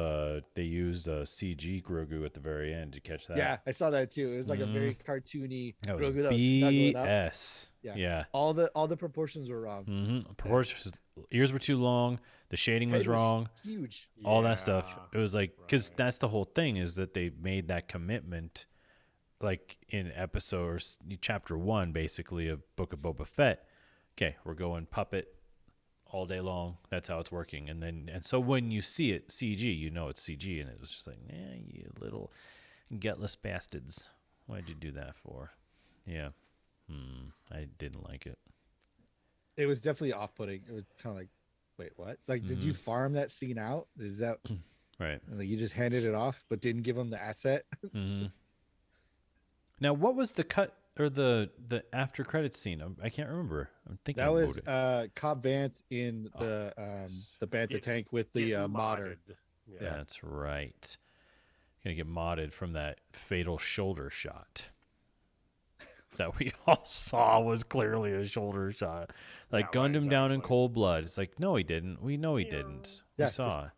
they used a CG Grogu at the very end. Did you catch that? Yeah, I saw that too. It was like a very cartoony That was Grogu that was snuggling up. BS. Yeah. All the proportions were wrong. Mm-hmm. Proportions. Ears were too long. The shading was Head was wrong. huge. All that stuff. Yeah, It was like because right. that's the whole thing is that they made that commitment, like in chapter 1, basically of Book of Boba Fett. Okay, we're going puppet all day long. That's how it's working. And so when you see it CG, you know it's CG, and it was just like, you little gutless bastards. Why'd you do that for? Yeah, I didn't like it. It was definitely off-putting. It was kind of like, wait, what? Like, did you farm that scene out? Is that Right? like you just handed it off, but didn't give him the asset? Mm-hmm. Now, what was the cut or the after credits scene? I can't remember. I'm thinking That about was it. Cobb Vanth in the Bantha Get- tank with the Getting modder. modded. Yeah. That's right. Gonna get modded from that fatal shoulder shot that we all saw was clearly a shoulder shot. Like Yeah, gunned right, him down in exactly. cold blood. It's like, no, he didn't. We know he Yeah. didn't. Yeah, We saw.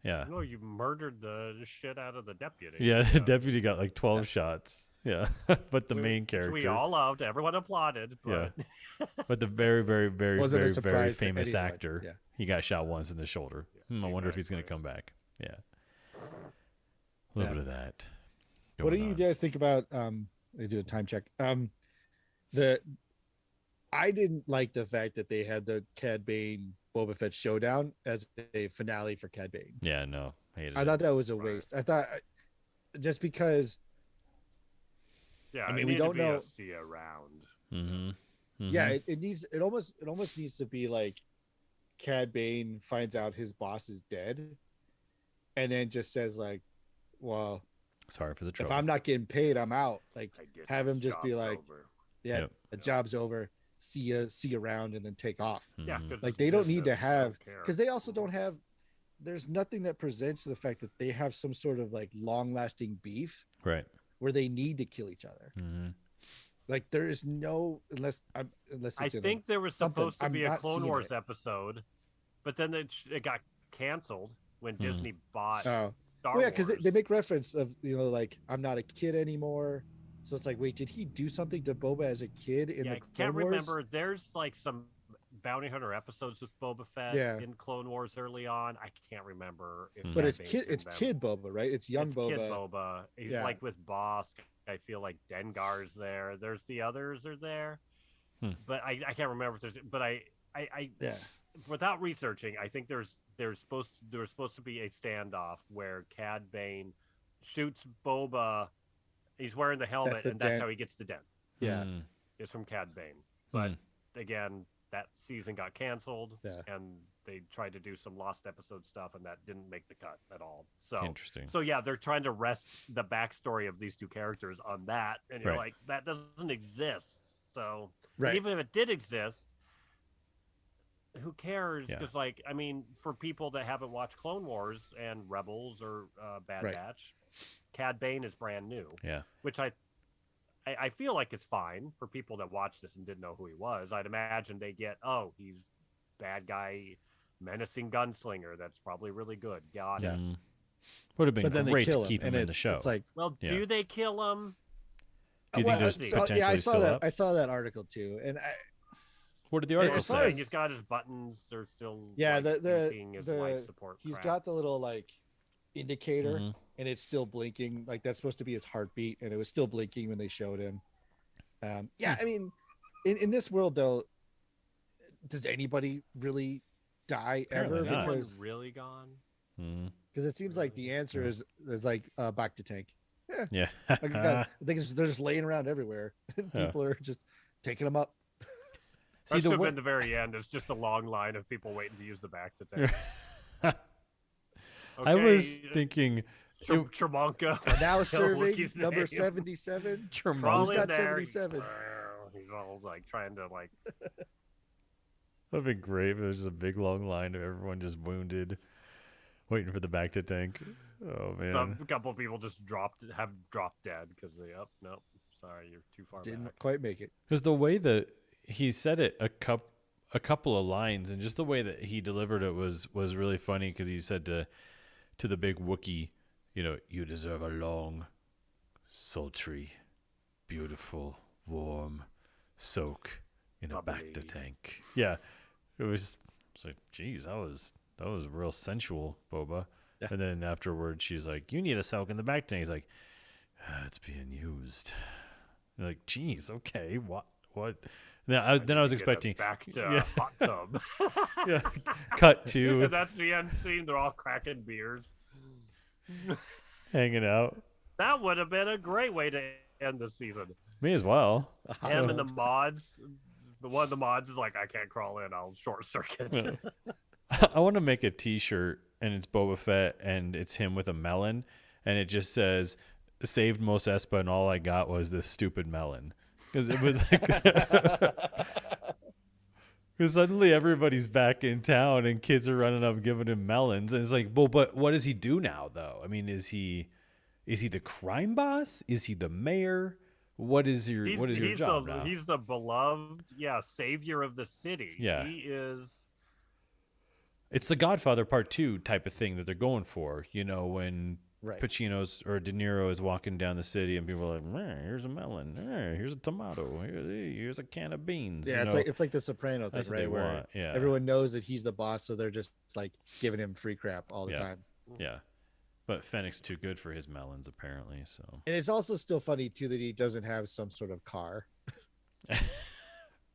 Yeah. No, you murdered the shit out of the deputy. Yeah, the deputy got like 12 shots. Yeah. But the main Which character. we all loved. Everyone applauded. But But the very, very, very, Wasn't a very, very surprise to famous anyone. actor, Yeah. he got shot once in the shoulder. I wonder if he's going to exactly. come back. Yeah. A little bit of that. What do going you on. guys think about they do a time check. The I didn't like the fact that they had the Cad Bane Boba Fett showdown as a finale for Cad Bane. Yeah, no. Hated I it. thought that was a Right. waste. I thought just because yeah, I mean, it we needed don't to be know- a see around. Mm-hmm. yeah, it almost needs to be like Cad Bane finds out his boss is dead and then just says like, well, Sorry for the if trouble. I'm not getting paid, I'm out. Like I guess have this him just be job's like, over. yeah, Yep. the job's over. See you around and then take off. Yeah, Mhm. 'cause Like it's they don't need to business, they have don't care. because they also don't have there's nothing that presents the fact that they have some sort of like long lasting beef Right. where they need to kill each other. Mm-hmm. Like there is no unless I it's in a- think there was something. supposed to I'm be a not Clone seeing Wars it. episode, but then it got canceled when Hmm. Disney bought Oh, Star well, yeah, because Wars. they make reference of like I'm not a kid anymore. So it's like, wait, did he do something to Boba as a kid in Yeah, the I Clone can't Wars? remember. There's like some bounty hunter episodes with Boba Fett Yeah. in Clone Wars early on. I can't remember if But Cad it's Bane's kid, in it's them. kid Boba, right? It's young It's Boba. Kid Boba. He's Yeah. like with Bosk. I feel like Dengar's there. There's the others are there, but I can't remember if there's. But I Yeah. without researching, I think there's supposed to be a standoff where Cad Bane shoots Boba. He's wearing the helmet, the and that's dent. how he gets the dent. Yeah. It's from Cad Bane. But again, that season got canceled, Yeah. and they tried to do some lost episode stuff, and that didn't make the cut at all. So Interesting. So yeah, they're trying to rest the backstory of these two characters on that, and you're like, that doesn't exist. So even if it did exist, who cares? Because like, I mean, for people that haven't watched Clone Wars and Rebels or Bad Batch, Cad Bane is brand new. Yeah. Which I feel like it's fine for people that watched this and didn't know who he was. I'd imagine they get, oh, he's bad guy, menacing gunslinger. That's probably really good. Got it. Would have been great to kill keep him in the show. It's like, well, do they kill him? Do you think there's potentially yeah, I saw still that. up? I saw that article too, and What did the article say? He's got his buttons. They're still yeah, like, the his life support. he's crap. got the little like indicator, and it's still blinking. Like that's supposed to be his heartbeat, and it was still blinking when they showed him. Yeah, I mean, in this world though, does anybody really die Apparently ever? not. Because really gone. Because it seems like the answer is like back to tank. Yeah. Like, I think they're just laying around everywhere. People are just taking them up. See, the been the very end. It's just a long line of people waiting to use the back to tank. Okay. I was thinking Tremonka. Now serving number 77. Who's got 77? He's all like trying to like. That'd be great. It was just a big long line of everyone just wounded, waiting for the back to tank. Oh man! A couple of people just have dropped dead because they nope. Sorry, you're too far Didn't back. quite make it. Because the way that he said it, a couple of lines, and just the way that he delivered it was really funny. Because he said to the big Wookiee, you deserve a long, sultry, beautiful, warm soak in a back to tank. Yeah, it was like, geez, that was real sensual, Boba. Yeah. And then afterwards, she's like, "You need a soak in the back tank." He's like, "It's being used." You're like, geez, okay, what? Then I was expecting back to hot tub. Yeah, cut to. And that's the end scene. They're all cracking beers, hanging out. That would have been a great way to end the season. Me as well. Him and the mods. One of the mods is like, "I can't crawl in. I'll short circuit." I want to make a T-shirt, and it's Boba Fett, and it's him with a melon, and it just says, "Saved Mos Espa, and all I got was this stupid melon." Because it was like, because suddenly everybody's back in town, and kids are running up giving him melons, and it's like, well, but what does he do now, though? I mean, is he the crime boss? Is he the mayor? What is your job now? He's the beloved, savior of the city. Yeah, he is. It's the Godfather Part 2 type of thing that they're going for. When Pacino's or De Niro is walking down the city and people are like, here's a melon, here's a tomato, here's a can of beans. Yeah, it's like the Soprano thing, right? Where everyone knows that he's the boss, so they're just like giving him free crap all the time. Yeah. But Fennec's too good for his melons, apparently. So, and it's also still funny too that he doesn't have some sort of car.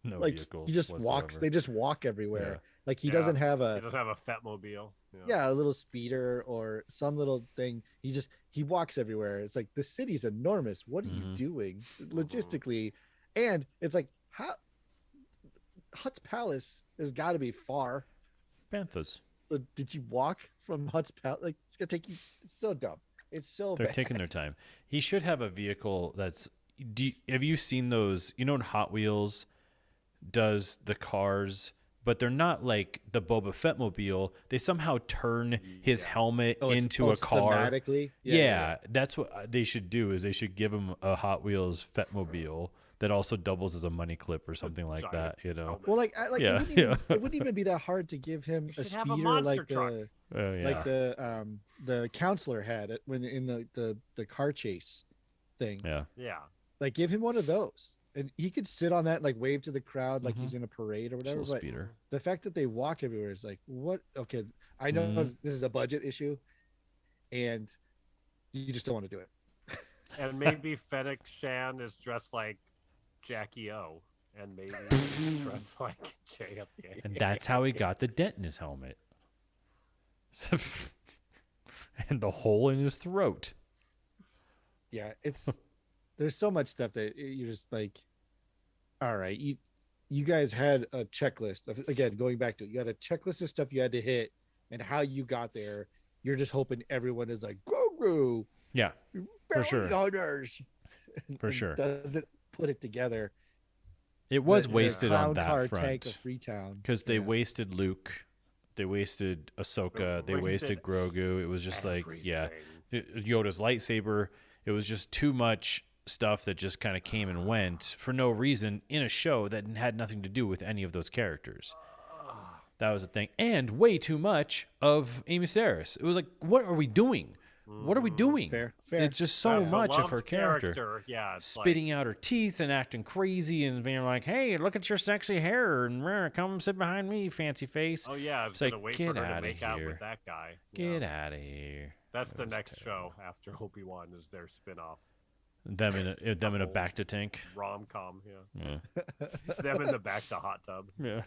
No vehicle. He just walks. They just walk everywhere. Yeah. Like he doesn't have a. He doesn't have a Fettmobile. Yeah, a little speeder or some little thing. He walks everywhere. It's like the city's enormous. What are you doing logistically? And it's like Hutt's palace has got to be far. Banthas. So did you walk from Hutt's palace? Like it's gonna take you. It's so dumb. It's so. They're bad. taking their time. He should have a vehicle that's. Have you seen those? When Hot Wheels does the cars, but they're not like the Boba Fett mobile. They somehow turn his helmet into a car. Thematically? Yeah, that's what they should do. Is they should give him a Hot Wheels Fett mobile that also doubles as a money clip or something like that. Well, it wouldn't even be that hard to give him a speeder like the counselor had it when in the car chase thing. Yeah. Like give him one of those, and he could sit on that, like wave to the crowd, like Mhm. he's in a parade or It's a whatever. little But speeder. the fact that they walk everywhere is like, what? Okay, I know Mhm. this is a budget issue, and you just don't want to do it. And maybe Fennec Shan is dressed like Jackie O, and maybe he's dressed like JFK. And that's how he got the dent in his helmet. And the hole in his throat. Yeah, it's there's so much stuff that you're just like, all right, you guys had a checklist of, again, going back to it, you had a checklist of stuff you had to hit and how you got there. You're just hoping everyone is like, Grogu, Yeah, for sure. hunters. For And sure. doesn't put it together. It was The wasted on clown that car front. tank of Freetown, Because they Yeah. wasted Luke. They wasted Ahsoka. They wasted Wasted Grogu. It was just like, yeah. Everything. Yoda's lightsaber. It was just too much stuff that just kind of came and went for no reason in a show that had nothing to do with any of those characters. That was the thing. And way too much of Amy Sedaris. It was like, what are we doing? What are we doing? Fair. It's just so That much of her beloved character. Yeah, it's Spitting out her teeth and acting crazy and being like, hey, look at your sexy hair and come sit behind me, fancy face. Like, oh yeah, I was It's like, gonna wait get for her to outta make out here. with that guy. Get Yeah. out of here. That's That the was next terrible. show after Obi-Wan is their spin-off Them in a back to tank. rom-com. Yeah, Yeah. them in the back to hot tub. Yeah.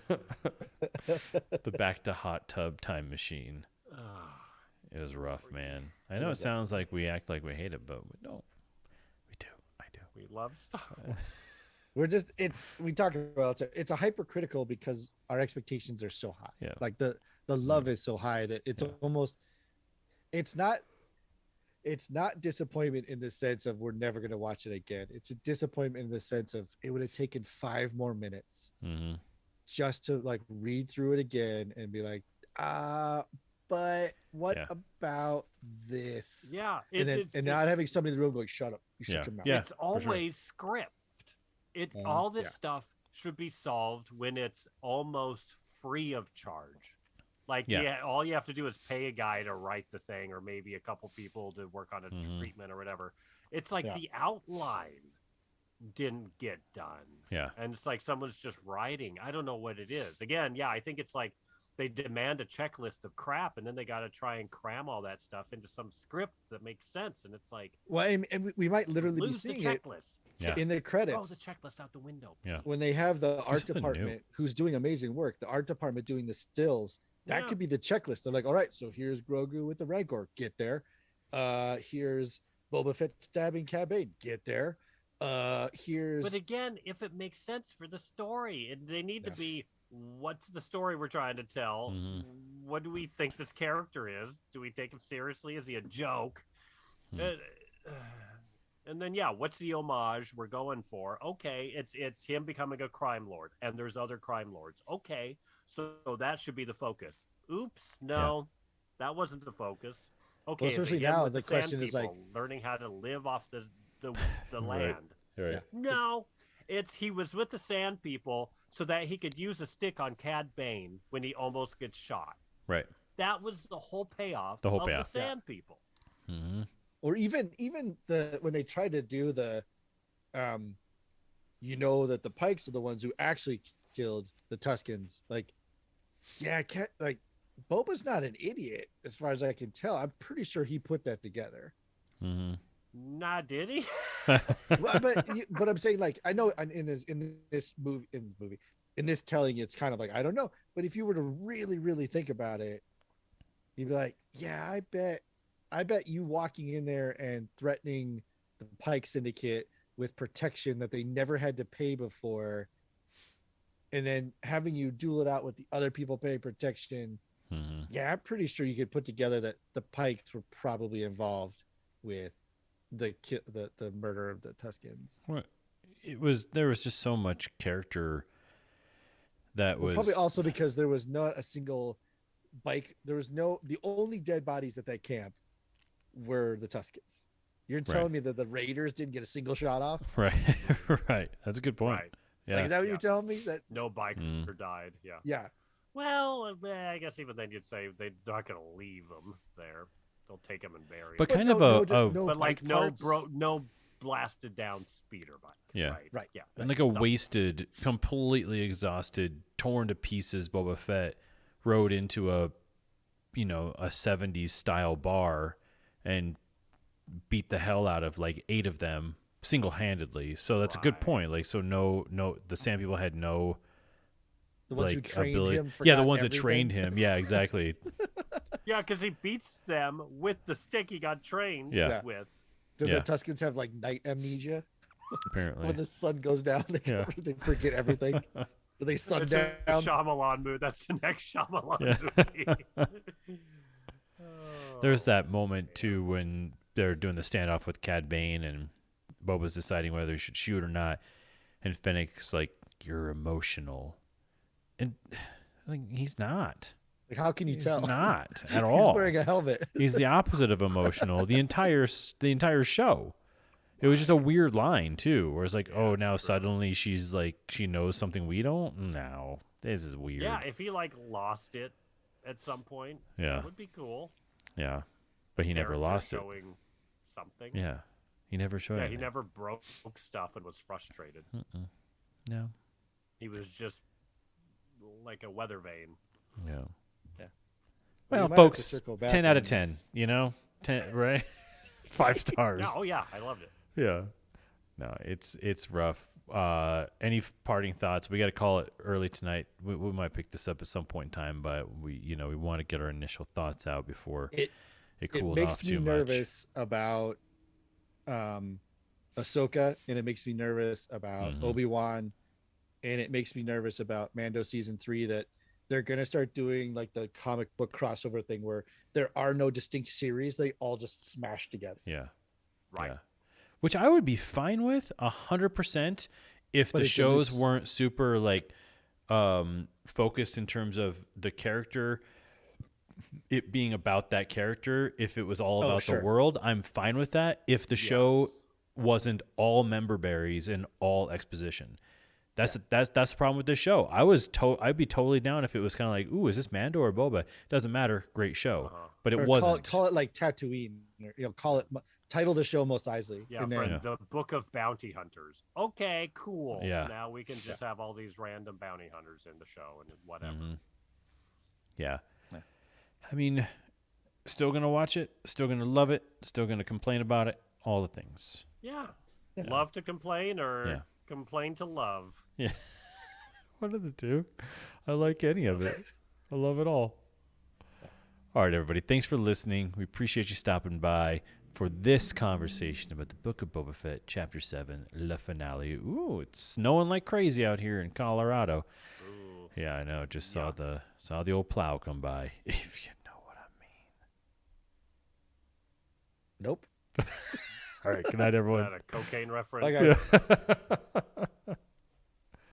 The back to hot tub time machine. It was rough, man. I know it sounds like we act like we hate it, but we don't. We do. I do. We love Star Wars. We're just we talk about it's a hypercritical because our expectations are so high. Yeah. Like the love is so high that it's Yeah. almost it's not disappointment in the sense of we're never going to watch it again. It's a disappointment in the sense of it would have taken 5 more minutes Mm-hmm. just to like read through it again and be like, but what Yeah. about this? Yeah, And not having somebody in the room going, shut up, you shut Yeah. your mouth. Yeah. it's for sure. always script. All this stuff should be solved when it's almost free of charge. Like Yeah. all you have to do is pay a guy to write the thing, or maybe a couple people to work on a Mhm. treatment or whatever. It's like Yeah. the outline didn't get done, Yeah. and it's like someone's just writing. I don't know what it is. Again, yeah, I think it's like they demand a checklist of crap, and then they got to try and cram all that stuff into some script that makes sense. And it's like, Well, and we might literally be lose the seeing it checklist. Yeah. in the Throw credits. the checklist out the window. When they have the art something new. department who's doing amazing work, the art department doing the stills, that Yeah. could be the checklist. They're like, all right, so here's Grogu with the Rancor, get there. Here's Boba Fett stabbing Cad Bane, get there. Here's But again, if it makes sense for the story, they need to be, what's the story we're trying to tell? Mhm. What do we think this character is? Do we take him seriously? Is he a joke? Hmm. And then, yeah, what's the homage we're going for? Okay, it's him becoming a crime lord, and there's other crime lords. Okay, so that should be the focus. Oops, no, that wasn't the focus. Okay, Well, it's especially again now, with the sand question is, like- people learning how to live off the Right. land. Right. No, it's he was with the sand people so that he could use a stick on Cad Bane when he almost gets shot. Right. That was the whole payoff The whole of payoff. the sand people. Mm-hmm. or even the when they tried to do the that the Pikes are the ones who actually killed the Tuscans. Like, yeah, like Boba's not an idiot as far as I can tell. I'm pretty sure he put that together. Mm-hmm. Nah, did he? but I'm saying, like, I know in this telling, it's kind of like, I don't know, but if you were to really think about it, you'd be like, yeah, I bet you walking in there and threatening the Pike Syndicate with protection that they never had to pay before, and then having you duel it out with the other people paying protection. Mm-hmm. Yeah, I'm pretty sure you could put together that the Pikes were probably involved with the murder of the Tuscans. There was just so much character that was Probably also because there was not a single bike. The only dead bodies at that camp were the Tuscans. You're telling me that the Raiders didn't get a single shot off? right. Right. That's a good point. Right. Yeah. Like, is that what Yeah. you're telling me? That No biker Mm. died. Yeah. yeah. Well, I guess even then you'd say they're not going to leave them there. They'll take him and bury But him. kind of no But like bike parts. no blasted down speeder bike. Yeah. Right. Yeah. And like a wasted, completely exhausted, torn to pieces Boba Fett rode into a 70s style bar and beat the hell out of like 8 of them single-handedly. So that's a good point. Like, so no, the Sand People had no The ones who like trained ability. him. Yeah, the forgot ones everything. that trained him. Yeah, exactly. Yeah, because he beats them with the stick he got trained Yeah. with. Do Yeah. the Tuscans have like night amnesia? Apparently. When the sun goes down, they forget everything. Do they That's sundown? a Shyamalan movie. That's the next Shyamalan Yeah. movie. There's that moment too when they're doing the standoff with Cad Bane and Boba's deciding whether he should shoot or not, and Fennec's like, "You're emotional," and like he's not. Like, how can you He's tell? not at all. He's wearing a helmet. He's the opposite of emotional. The entire show. It was just a weird line too, where it's like, oh, now suddenly she's like, she knows something we don't. No, this is weird. Yeah, if he like lost it at some point, Yeah. that would be cool. Yeah, but he never Character lost it. showing something. Yeah, he never showed. Yeah, he anything. never broke stuff and was frustrated. No. He was just like a weather vane. Yeah. Well, Well, you might have to folks, circle back 10 out of on 10. this. You know, 10 right? 5 stars. Yeah, oh yeah, I loved it. Yeah. No, it's rough. Any parting thoughts? We got to call it early tonight. We might pick this up at some point in time, but we want to get our initial thoughts out before it cooled It makes off me too nervous about Ahsoka, and it makes me nervous about Obi-Wan, and it makes me nervous about Mando season 3, that they're going to start doing like the comic book crossover thing where there are no distinct series. They all just smash together. much. Yeah. Right. Yeah. Which I would be fine with 100% if But the it shows dilutes- weren't super like focused in terms of the character, it being about that character. If it was all about sure. the world, I'm fine with that. If the show wasn't all member berries and all exposition, that's the problem with this show. I'd be totally down if it was kind of like, ooh, is this Mando or Boba? Doesn't matter, great show, but it Or wasn't. Call it like Tatooine, or, call it title the show Mos Eisley. Yeah, and for then, the Book of Bounty Hunters. Okay, cool. Yeah. Now we can just have all these random bounty hunters in the show and whatever. Yeah. Yeah. I mean, still going to watch it, still going to love it, still going to complain about it, all the things. Yeah. Love to complain or complain to love. Yeah. One of the two. I like any of it. I love it all. All right, everybody. Thanks for listening. We appreciate you stopping by for this conversation about the Book of Boba Fett, Chapter 7, Le Finale. Ooh, it's snowing like crazy out here in Colorado. Ooh. Yeah, I know. Just saw the old plow come by, if you know what I mean. nope. All right. Good night, everyone. Is that a cocaine reference? Okay.